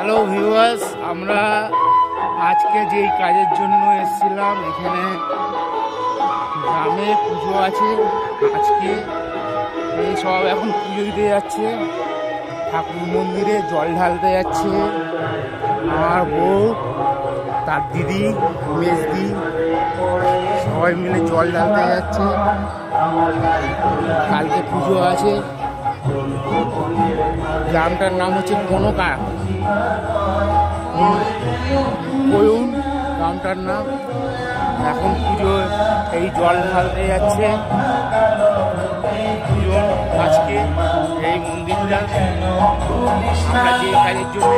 Hello viewers, আমরা আজকে যেই কাজের জন্য এসেছিলাম, এখানে গ্রামে পুজো আছে। আজকে এই সব এখন পুজো দিতে যাচ্ছে, ঠাকুর মন্দিরে জল ঢালতে যাচ্ছে। আমার বউ, তার দিদি, মেজদি সবাই মিলে জল ঢালতে যাচ্ছে। কালকে পুজো আছে। গ্রামটার নাম হচ্ছে কনকা কয়ুন গ্রামটার নাম। এখন পুজো এই জল ঢালতে যাচ্ছে। পুজো আজকে এই মন্দিরটা আমরা যে কাজের জন্য